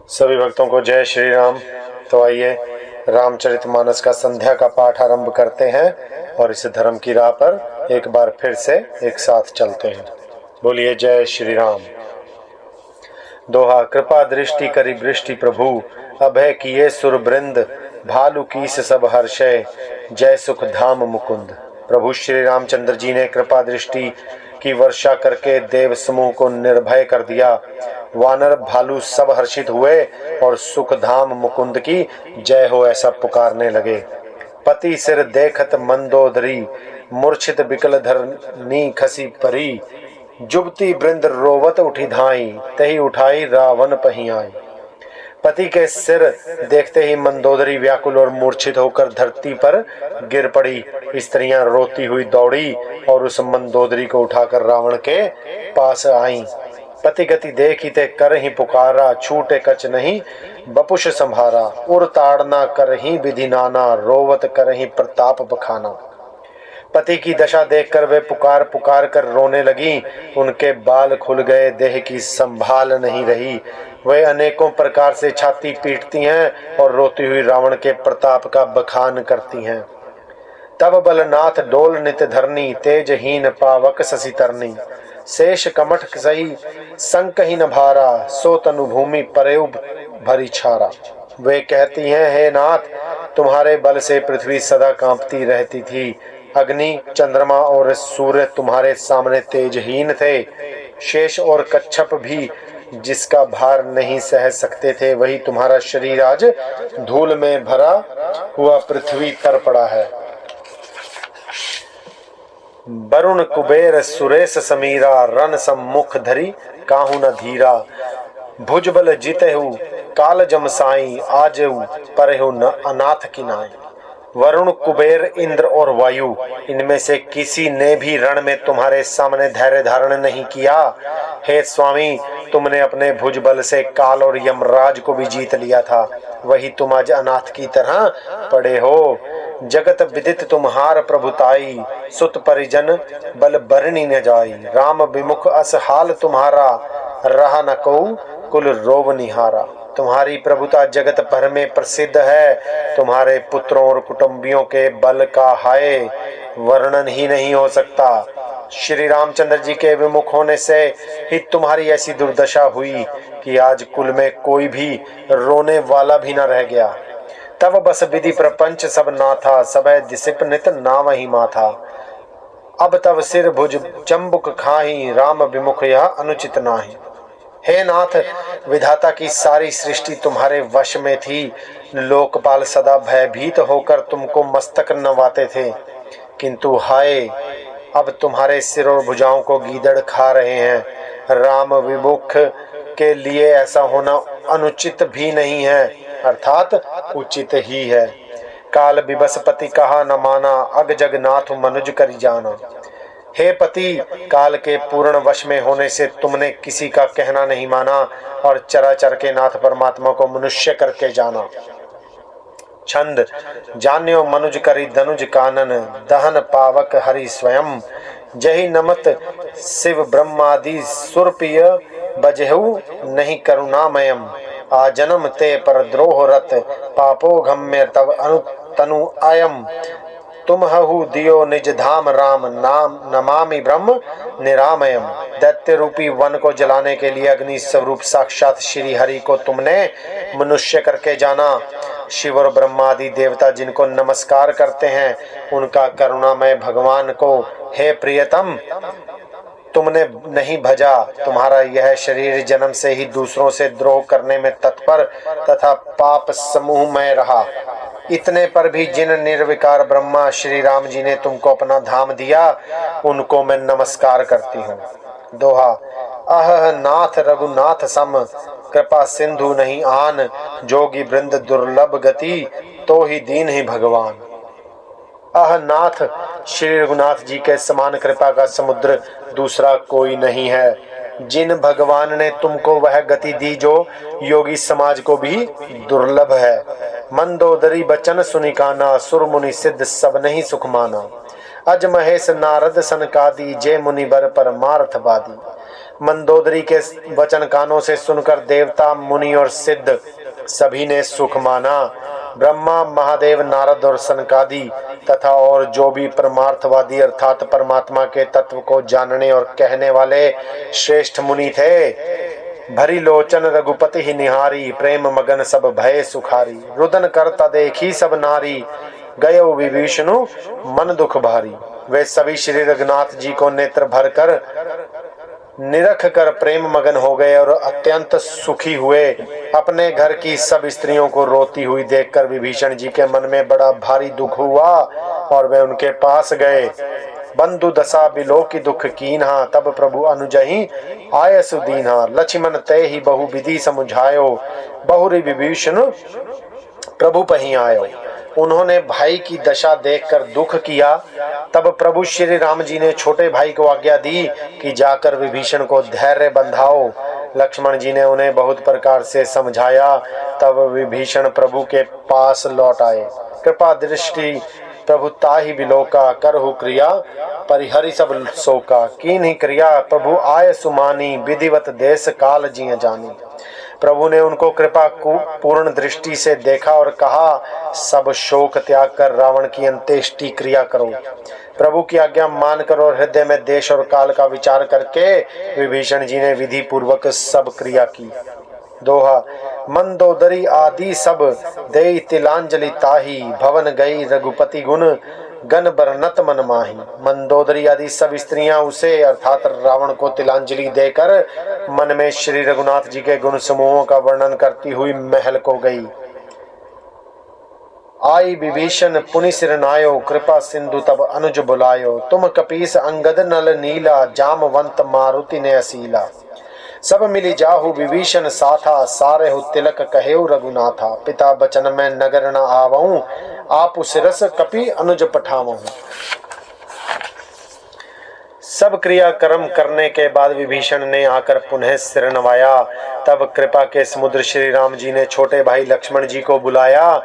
सभी भक्तों को जय श्री राम। तो आइए रामचरितमानस का संध्या का पाठ आरंभ करते हैं और इस धर्म की राह पर एक बार फिर से एक साथ चलते हैं। बोलिए जय श्री राम। दोहा। कृपा दृष्टि करी वृष्टि प्रभु, अभय किए सुर वृंद, भालु कीस सब हर्षय, जय सुख धाम मुकुंद। प्रभु श्री रामचंद्र जी ने कृपा दृष्टि की वर्षा करके देव समूह को निर्भय कर दिया। वानर भालू सब हर्षित हुए और सुख धाम मुकुंद की जय हो ऐसा पुकारने लगे। पति सिर देखत मंदोदरी, मूर्छित बिकल धरनी खसी परी, जुबती वृंद रोवत उठी धाई, तही उठाई रावण पही आई। पति के सिर देखते ही मंदोदरी व्याकुल और मूर्छित होकर धरती पर गिर पड़ी। स्त्रियां रोती हुई दौड़ी और उस मंदोदरी को उठाकर रावण के पास आईं। पति गति देखी ते कर ही पुकारा, छूटे कच नहीं बपुष संभारा, उर ताड़ना कर ही विधि नाना, रोवत कर ही प्रताप बखाना। पति की दशा देखकर वे पुकार पुकार कर रोने लगी। उनके बाल खुल गए, देह की संभाल नहीं रही। वे अनेकों प्रकार से छाती पीटती हैं और रोती हुई रावण के प्रताप का बखान करती हैं। तब बलनाथ डोल नित धरनी, तेजहीन पावक शशि तरनी, शेष कमठ सही संक ही न भारा, सो तनु भूमि परेउ भरी छारा। वे कहती हैं, हे नाथ, तुम्हारे बल से पृथ्वी सदा कांपती रहती थी। अग्नि, चंद्रमा और सूर्य तुम्हारे सामने तेजहीन थे। शेष और कच्छप भी जिसका भार नहीं सह सकते थे, वही तुम्हारा शरीर आज धूल में भरा हुआ पृथ्वी तर पड़ा है। वरुण कुबेर सुरेश समीरा, रण सम्मुख धरी काहू न धीरा, भुजबल जितहु काल जमसाई, आजहु परहु न अनाथ किनाई। वरुण, कुबेर, इंद्र और वायु, इनमें से किसी ने भी रण में तुम्हारे सामने धैर्य धारण नहीं किया। हे स्वामी, तुमने अपने भुजबल से काल और यमराज को भी जीत लिया था, वही तुम आज अनाथ की तरह पड़े हो। जगत विदित तुम्हार प्रभुताई, सुत परिजन बल बरनी न जाई। राम विमुख अस हाल तुम्हारा, रहा न कोउ कुल रोव निहारा। तुम्हारी प्रभुता जगत भर में प्रसिद्ध है। तुम्हारे पुत्रों और कुटुंबियों के बल का हाय वर्णन ही नहीं हो सकता। श्री रामचंद्र जी के विमुख होने से ही तुम्हारी ऐसी दुर्दशा हुई कि आज कुल में कोई भी रोने वाला भी न रह गया। तब बस विधि प्रपंच सब ना था, सबे दिसिप नित नाम ही माथा। अब तब सिर भुज चंबुक खाही, राम विमुख यह अनुचित नाही। हे नाथ, विधाता की सारी सृष्टि तुम्हारे वश में थी। लोकपाल सदा भयभीत होकर तुमको मस्तक नवाते थे, किंतु हाय, अब तुम्हारे सिर और भुजाओं को गीदड़ खा रहे हैं। राम विमुख के लिए ऐसा होना अनुचित भी नहीं है, अर्थात उचित ही है। काल विबसपति कहा न माना, अग जगन्नाथ मनुज करी जाना। हे पति, काल के पूर्ण वश में होने से तुमने किसी का कहना नहीं माना और चराचर के नाथ परमात्मा को मनुष्य करके जाना। छंद। जान्यो मनुज करी धनुज कानन, दहन पावक हरि स्वयं, जहि नमत शिव ब्रह्मादि सुरप्रिय, बजहु नहीं करुणामयम। आ जन्म ते पर द्रोह रत, पापो गम्य तव तनु आयम। तुम हहु दियो निज धाम राम, नाम नमामि ब्रह्म निरामयम। दैत्य रूपी वन को जलाने के लिए अग्नि स्वरूप साक्षात श्री हरि को तुमने मनुष्य करके जाना। शिव और ब्रह्मादि देवता जिनको नमस्कार करते हैं, उनका करुणामय भगवान को हे प्रियतम तुमने नहीं भजा। तुम्हारा यह शरीर जन्म से ही दूसरों से द्रोह करने में तत्पर तथा पाप समूह में रहा। इतने पर भी जिन निर्विकार ब्रह्मा श्री राम जी ने तुमको अपना धाम दिया, उनको मैं नमस्कार करती हूँ। दोहा। अह नाथ रघुनाथ सम, कृपा सिंधु नहीं आन, जोगी वृंद दुर्लभ गति, तो ही दीन ही भगवान। अह नाथ, श्री रघुनाथ जी के समान कृपा का समुद्र दूसरा कोई नहीं है। जिन भगवान ने तुमको वह गति दी जो योगी समाज को भी दुर्लभ है। मंदोदरी बचन सुनिकाना, सुर मुनि सिद्ध सब नहीं सुख माना। अज महेश नारद सनकादि, जे मुनि बर परमार्थ वादी। मंदोदरी के वचन कानों से सुनकर देवता, मुनि और सिद्ध सभी ने सुख माना। ब्रह्मा, महादेव, नारद और सनकादि तथा और जो भी परमार्थवादी अर्थात परमात्मा के तत्व को जानने और कहने वाले श्रेष्ठ मुनि थे, भरी लोचन रघुपति ही निहारी, प्रेम मगन सब भय सुखारी। रुदन करता देखी सब नारी, गयो विभीषणु मन दुख भारी। वे सभी श्री रघुनाथ जी को नेत्र भर कर निरख कर प्रेम मगन हो गए और अत्यंत सुखी हुए। अपने घर की सब स्त्रियों को रोती हुई देखकर विभीषण जी के मन में बड़ा भारी दुख हुआ और वे उनके पास गए। बंधु दशा बिलो की दुख कीन्हा, तब प्रभु अनुजहि आय सुदीन्हा। लक्ष्मण ते ही बहु विधि समुझायो, बहुरी विभीषण प्रभु पही आयो। उन्होंने भाई की दशा देखकर दुख किया। तब प्रभु श्री राम जी ने छोटे भाई को आज्ञा दी कि जाकर विभीषण को धैर्य बंधाओ। लक्ष्मण जी ने उन्हें बहुत प्रकार से समझाया। तब विभीषण प्रभु के पास लौट आए। कृपा दृष्टि प्रभु ताहि बिलोका, करहु क्रिया परिहरि सब शोका। कीन्ही क्रिया प्रभु आय सुमानी, विधिवत देश काल जिय जानी। प्रभु ने उनको कृपा पूर्ण दृष्टि से देखा और कहा, सब शोक त्याग कर रावण की अंत्येष्टि क्रिया करो। प्रभु की आज्ञा मानकर और हृदय में देश और काल का विचार करके विभीषण जी ने विधि पूर्वक सब क्रिया की। दोहा। मंदोदरी आदि सब देई तिलांजलि ताही, भवन गई रघुपति गुण गण बरनत मन माही। मंदोदरी आदि सब स्त्रियां उसे अर्थात रावण को तिलांजलि देकर मन में श्री रघुनाथ जी के गुण समूहों का वर्णन करती हुई महल को गई। आई विभीषण पुनि सिरनायो, कृपा सिंधु तब अनुज बुलायो। तुम कपीस अंगद नल नीला, जामवंत मारुति ने असीला। सब मिली जाहु विभीषण साथा, सारे हो तिलक कहेउ रघुनाथा। पिता बचन में नगर न आवऊं, आप सिरस कपि अनुज पठावऊं। सब क्रिया कर्म करने के बाद विभीषण ने आकर पुनः सिर नवाया। तब कृपा के समुद्र श्री राम जी ने छोटे भाई लक्ष्मण जी को बुलाया।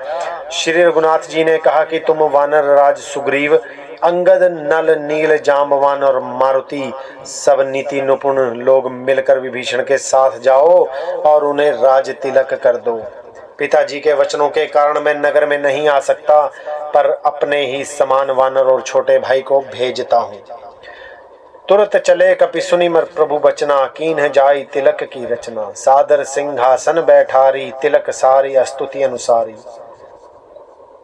श्री रघुनाथ जी ने कहा कि तुम वानर राज सुग्रीव, अंगद, नल, नील, जाम्बवान और मारुति सब नीति निपुण लोग मिलकर विभीषण के साथ जाओ और उन्हें राज तिलक कर दो। पिताजी के वचनों के कारण मैं नगर में नहीं आ सकता, पर अपने ही समान वानर और छोटे भाई को भेजता हूँ। तुरत चले कपि सुनि मर प्रभु बचना, कीन्ह जाई तिलक की रचना। सादर सिंहासन बैठारी, तिलक सारी स्तुति अनुसारी।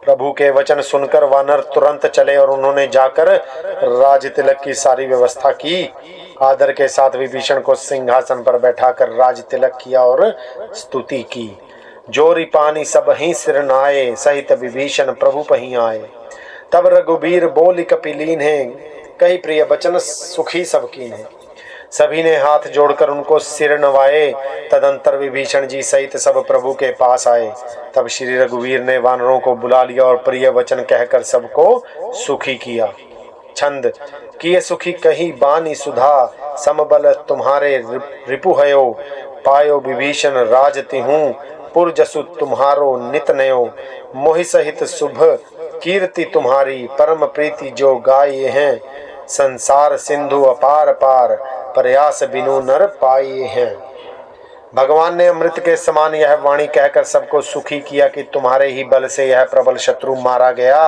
प्रभु के वचन सुनकर वानर तुरंत चले और उन्होंने जाकर राज तिलक की सारी व्यवस्था की। आदर के साथ विभीषण को सिंहासन पर बैठाकर राज तिलक किया और स्तुति की। जोरी पानी सब ही सिर नाये, सहित विभीषण प्रभु पही आए। तब रघुबीर बोली कपिलीन है, कई प्रिय बचन सुखी सब कीन है। सभी ने हाथ जोड़कर उनको सिर नवाए। तदंतर विभीषण जी सहित सब प्रभु के पास आए। तब श्री रघुवीर ने वानरों को बुला लिया और प्रिय वचन कहकर सबको सुखी किया। छंद। किए सुखी कही बानी सुधा, समबल तुम्हारे रिपुहयो। पायो विभीषण राज तिहूं, पुरजसु तुम्हारो नित नयो। मोहि सहित शुभ कीर्ति तुम्हारी, परम प्रीति जो गाये हैं। संसार सिंधु अपार पार, प्रयास बिनु नर पाए हैं। भगवान ने अमृत के समान यह वाणी कहकर सबको सुखी किया कि तुम्हारे ही बल से यह प्रबल शत्रु मारा गया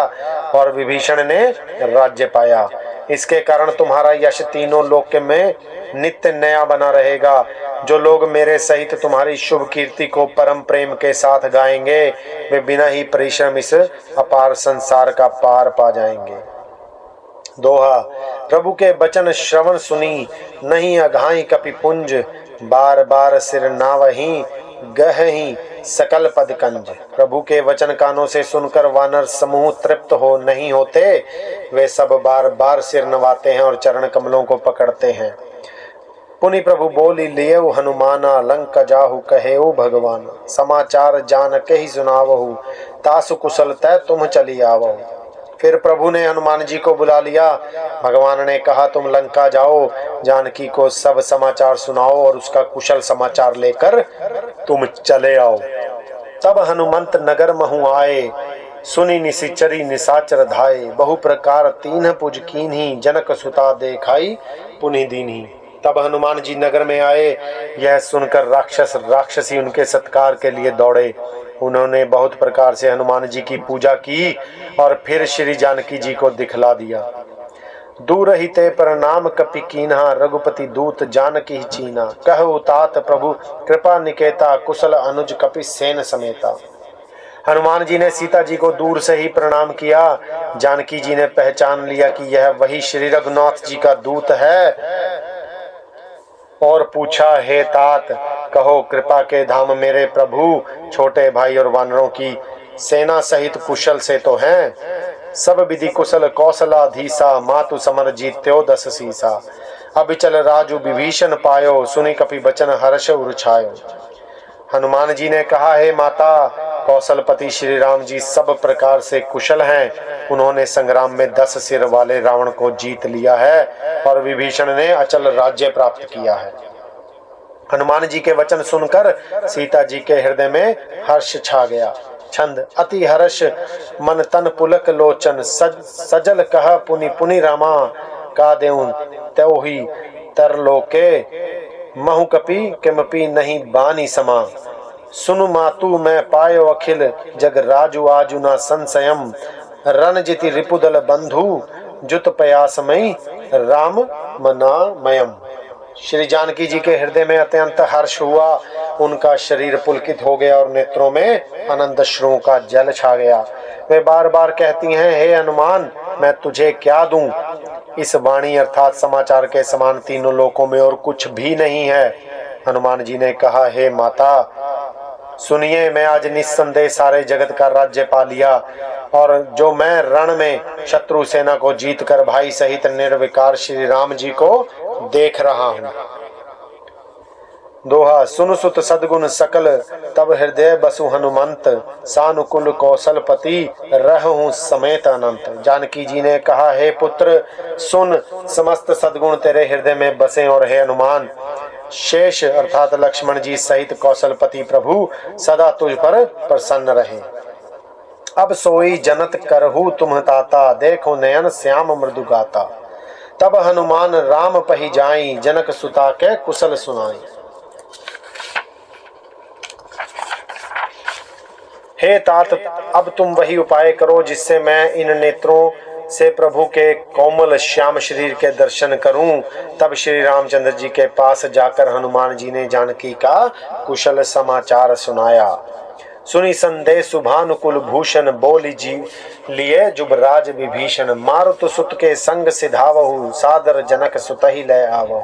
और विभीषण ने राज्य पाया। इसके कारण तुम्हारा यश तीनों लोक में नित्य नया बना रहेगा। जो लोग मेरे सहित तुम्हारी शुभ कीर्ति को परम प्रेम के साथ गाएंगे, वे बिना ही परिश्रम इस अपार संसार का पार पा जाएंगे। दोहा। प्रभु के वचन श्रवण सुनी, नहीं अघाई कपिपुंज। बार बार सिर नावही, गहही सकल पद कंज। प्रभु के वचन कानों से सुनकर वानर समूह तृप्त हो नहीं होते। वे सब बार बार सिर नवाते हैं और चरण कमलों को पकड़ते हैं। पुनि प्रभु बोली लियो हनुमाना, लंका जाहु कहेऊ भगवान। समाचार जान के ही सुनावहु, तासु कुशल तै तुम चली आवहु। फिर प्रभु ने हनुमान जी को बुला लिया। भगवान ने कहा, तुम लंका जाओ, जानकी को सब समाचार सुनाओ और उसका कुशल समाचार लेकर तुम चले आओ। तब हनुमंत नगर महु आए, सुनी निशिचरी निशाचर धाये। बहु प्रकार तीन पुज कीन्ही, जनक सुता देखाई पुनि दीन्ही। तब हनुमान जी नगर में आए। यह सुनकर राक्षस राक्षसी उनके सत्कार के लिए दौड़े। उन्होंने बहुत प्रकार से हनुमान जी की पूजा की और फिर श्री जानकी जी को दिखला दिया। दूर ही ते प्रणाम कपि कीन्हा, रघुपति दूत जानकी चीना। कहु तात प्रभु कृपा निकेता, कुशल अनुज कपि सेन समेता। हनुमान जी ने सीता जी को दूर से ही प्रणाम किया। जानकी जी ने पहचान लिया कि यह वही श्री रघुनाथ जी का दूत है और पूछा, हे तात, कहो कृपा के धाम मेरे प्रभु, छोटे भाई और वानरों की सेना सहित कुशल से तो हैं। सब विधि कुशल कौशलाधीसा, मातु समर जीत्यो दस सीसा। अबिचल राजू विभीषण पायो, सुनि कपि बचन हर्ष उर छायो। हनुमान जी ने कहा, हे माता, कौशलपति श्री राम जी सब प्रकार से कुशल हैं। उन्होंने संग्राम में 10 सिर वाले रावण को जीत लिया है और विभीषण ने अचल राज्य प्राप्त किया है। हनुमान जी के वचन सुनकर सीता जी के हृदय में हर्ष छा गया। छंद अति हर्ष मन तन पुलक लोचन, सजल कह पुनि पुनि रामा, का देऊं त्यों ही तरलोके, महु कपि किमपि नहीं बानी समा। सुनु मातु मैं पायो अखिल, जग राजु आजु न संशयम। रणजिति रिपुदल बंधु, जुत पयासमयी राम मनामयम। श्री जानकी जी के हृदय में अत्यंत हर्ष हुआ। उनका शरीर पुलकित हो गया और नेत्रों में आनंद अश्रुओं का जल छा गया। वे बार बार कहती हैं, हे हनुमान, मैं तुझे क्या दूं? इस वाणी अर्थात समाचार के समान तीनों लोकों में और कुछ भी नहीं है। हनुमान जी ने कहा, हे माता, सुनिए, मैं आज निस्संदेह सारे जगत का राज्य पा लिया और जो मैं रण में शत्रु सेना को जीतकर भाई सहित निर्विकार श्री राम जी को देख रहा हूँ। दोहा सुन सुत सदगुण सकल, तब हृदय बसु हनुमंत। सानुकूल कौशलपति, रहूं समेत अनंत। जानकी जी ने कहा, हे पुत्र सुन, समस्त सदगुण तेरे हृदय में बसे और हे हनुमान, शेष अर्थात लक्ष्मण जी सहित कौशलपति प्रभु सदा तुझ पर प्रसन्न रहे। अब सोई जनत करहु तुम ताता, देखो नयन श्याम मृदु गाता। तब हनुमान राम पही जाई, जनक सुता के कुशल सुनाई। हे तात, अब तुम वही उपाय करो जिससे मैं इन नेत्रों से प्रभु के कोमल श्याम शरीर के दर्शन करूं। तब श्री रामचंद्र जी के पास जाकर हनुमान जी ने जानकी का कुशल समाचार सुनाया। सुनी संदेश शुभानुकुल भूषण, बोली जी लिए जुबराज विभीषण। मारुत सुत के संग सिधावहु, सादर जनक सुतहि लय आवहु।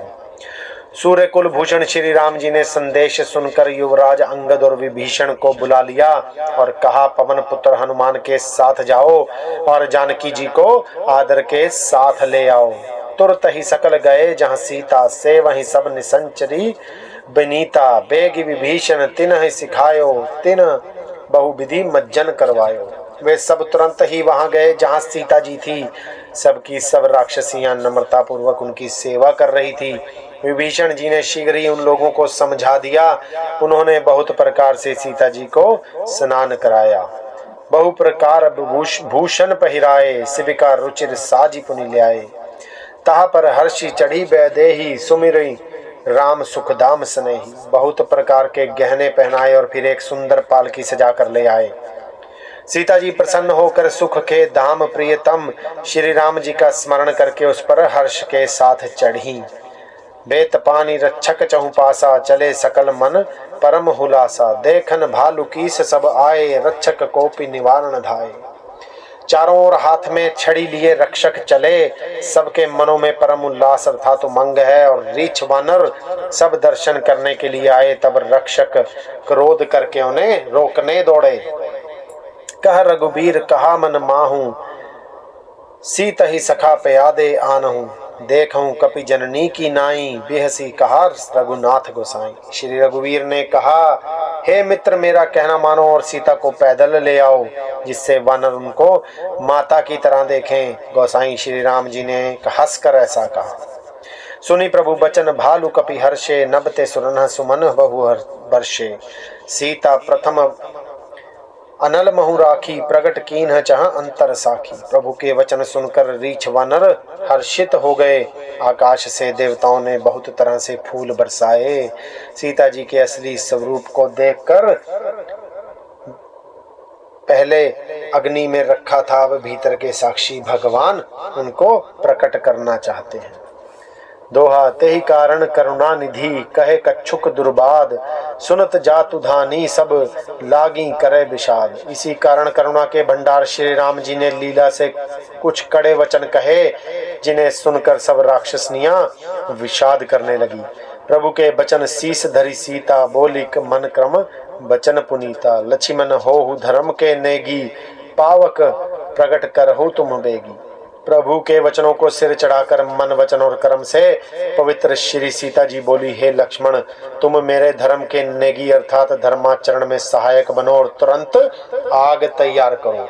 सूर्य कुल भूषण श्री राम जी ने संदेश सुनकर युवराज अंगद और विभीषण को बुला लिया और कहा, पवन पुत्र हनुमान के साथ जाओ और जानकी जी को आदर के साथ ले आओ। तुरत ही सकल गए जहाँ सीता, से वहीं सब निसंचरी बनीता। बेग विभीषण तिन्ह सिखायो, तिन बहुविधि मज्जन करवायो। वे सब तुरंत ही वहां गए जहां सीता जी थी। सबकी सब राक्षसियां नम्रता पूर्वक उनकी सेवा कर रही थी। विभीषण जी ने शीघ्र ही उन लोगों को समझा दिया। उन्होंने बहुत प्रकार से सीता जी को स्नान कराया, बहु प्रकार भूषण पहिराए, शिविका रुचिर साजी पुनि ल्याए। तहा पर हर्षि चढ़ी बैदेही, सुमिरई राम सुखदाम स्नेही। बहुत प्रकार के गहने पहनाए और फिर एक सुंदर पालकी सजा कर ले आए। सीता जी प्रसन्न होकर सुख के धाम प्रियतम श्री राम जी का स्मरण करके उस पर हर्ष के साथ चढ़ी। बेत पानी रक्षक चहु पासा, चले सकल मन परम हुलासा। देखन भालू कीस सब आए, रक्षक कोपि निवारण धाये। चारों ओर हाथ में छड़ी लिए रक्षक चले, सबके मनों में परम उल्लास अर्थात उमंग है। और रीछ वानर सब दर्शन करने के लिए आए। तब रक्षक क्रोध करके उन्हें रोकने दौड़े। कह रघुबीर कहा मन माहू, सीत ही सखा प्यादे आनहूं। देखूं कपि जननी की नाई, बेहसी कहा रघुनाथ गोसाई। श्री रघुवीर ने कहा, हे मित्र, मेरा कहना मानो और सीता को पैदल ले आओ, जिससे वानर उनको माता की तरह देखें। गोसाई श्री राम जी ने हंसकर ऐसा कहा। सुनी प्रभु बचन भालु कपि हर्षे, नबते सुरन सुमन बहु वर्षे। सीता प्रथम अनल महु राखी प्रगट कीन्ह चह अंतर साखी। प्रभु के वचन सुनकर रीछ वानर हर्षित हो गए। आकाश से देवताओं ने बहुत तरह से फूल बरसाए। सीता जी के असली स्वरूप को देखकर पहले अग्नि में रखा था, अब भीतर के साक्षी भगवान उनको प्रकट करना चाहते हैं। दोहा, तेहि कारण करुणा निधि कहे कच्छुक दुर्बाद, सुनत जातु धानी सब लागी करे विषाद। इसी कारण करुणा के भंडार श्री राम जी ने लीला से कुछ कड़े वचन कहे, जिन्हें सुनकर सब राक्षसनियां विषाद करने लगी। प्रभु के वचन शीस धरी सीता, बोली मन क्रम वचन पुनीता। लक्ष्मण होहु धर्म के नेगी, पावक प्रकट करहु तुम बेगी। प्रभु के वचनों को सिर चढ़ाकर मन वचन और कर्म से पवित्र श्री सीता जी बोली, हे लक्ष्मण, तुम मेरे धर्म के नेगी अर्थात धर्माचरण में सहायक बनो और तुरंत आग तैयार करो।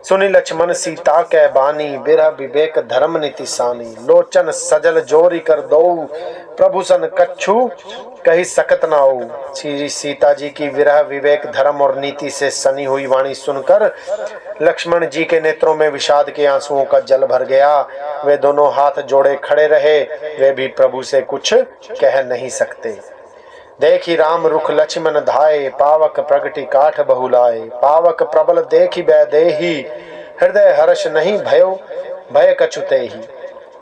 सुनी लक्ष्मण सीता कै बानी, बिरह विवेक धर्म नीति सानी। लोचन सजल जोरी कर दो, प्रभु सन कछु कही सकत ना हो। श्री सीता जी की विरह विवेक धर्म और नीति से सनी हुई वाणी सुनकर लक्ष्मण जी के नेत्रों में विषाद के आंसुओं का जल भर गया। वे दोनों हाथ जोड़े खड़े रहे, वे भी प्रभु से कुछ कह नहीं सकते। देखी राम रुख लक्ष्मण धाये, पावक प्रगति काठ बहुलाए। पावक प्रबल देखी बैदेही, हृदय हर्ष नहीं भयो भय कछुते ही।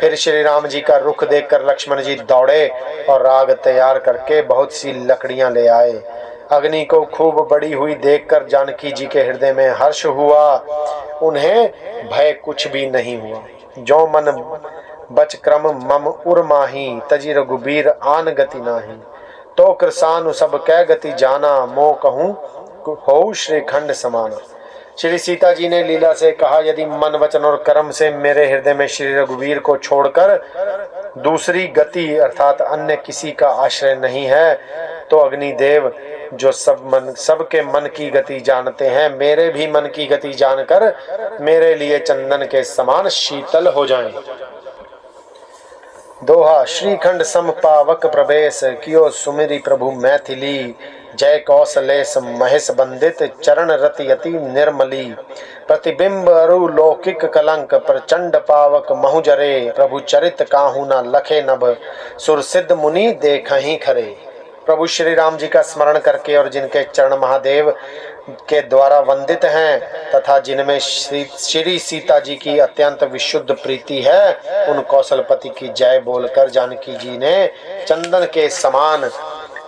फिर श्री राम जी का रुख देखकर लक्ष्मण जी दौड़े और आग तैयार करके बहुत सी लकड़ियां ले आए। अग्नि को खूब बड़ी हुई देखकर जानकी जी के हृदय में हर्ष हुआ, उन्हें भय कुछ भी नहीं हुआ। जो मन बच क्रम मम उर माही, तजी रघुबीर आन गति नाही। तो कृसानु सब कै गति जाना, मो कहूँ हो श्रीखंड समाना। श्री सीता जी ने लीला से कहा, यदि मन वचन और कर्म से मेरे हृदय में श्री रघुवीर को छोड़कर दूसरी गति अर्थात अन्य किसी का आश्रय नहीं है, तो अग्निदेव जो सबके मन की गति जानते हैं, मेरे भी मन की गति जानकर मेरे लिए चंदन के समान शीतल हो जाएं। दोहा, श्रीखंड सम पावक प्रवेश, कियो सुमिरी प्रभु मैथिली। जय कौशलेश महेश बंदित, चरण रति अति निर्मली। प्रतिबिंब अरु लौकिक कलंक, प्रचंड पावक महु जरे। प्रभु चरित काहू न लखे नभ, सुर सिद्ध मुनि देखहि खरे। प्रभु श्री राम जी का स्मरण करके और जिनके चरण महादेव के द्वारा वंदित हैं तथा जिनमें श्री सीता जी की अत्यंत विशुद्ध प्रीति है, उन कौशलपति की जय बोलकर जानकी जी ने चंदन के समान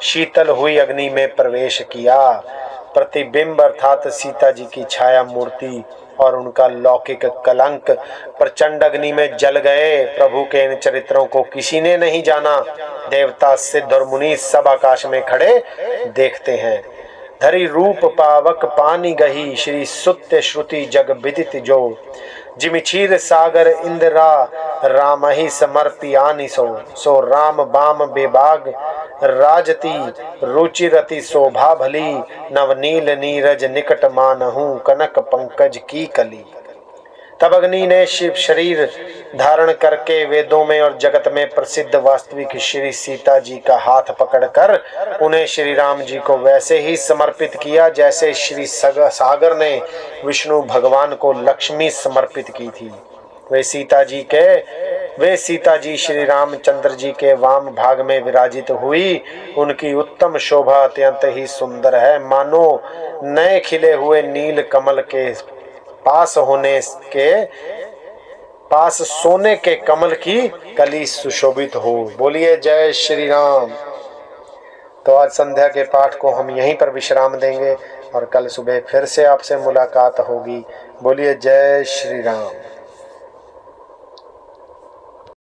शीतल हुई अग्नि में प्रवेश किया। प्रतिबिंब अर्थात सीता जी की छाया मूर्ति और उनका लौकिक कलंक प्रचंड अग्नि में जल गए। प्रभु के इन चरित्रों को किसी ने नहीं जाना। देवता सिद्ध और मुनि सब आकाश में खड़े देखते हैं। धरी रूप पावक पानी गही, श्री सुत्य श्रुति जग विदित जो। जिमि क्षीर सागर इंदिरा, राम ही समर्पियानि सो। सो राम बाम बेबाग राजती, रुचिरति शोभा भली। नवनील नीरज निकट मानहु, कनक पंकज की कली। तब अग्नि ने शिव शरीर धारण करके वेदों में और जगत में प्रसिद्ध वास्तविक श्री सीता जी का हाथ पकड़कर उन्हें श्री राम जी को वैसे ही समर्पित किया जैसे श्री सागर ने विष्णु भगवान को लक्ष्मी समर्पित की थी। वे सीता जी श्री रामचंद्र जी के वाम भाग में विराजित हुई। उनकी उत्तम शोभा अत्यंत ही सुंदर है, मानो नए खिले हुए नील कमल के पास सोने के कमल की कली सुशोभित हो। बोलिए जय श्री राम। तो आज संध्या के पाठ को हम यहीं पर विश्राम देंगे और कल सुबह फिर से आपसे मुलाकात होगी। बोलिए जय श्री राम।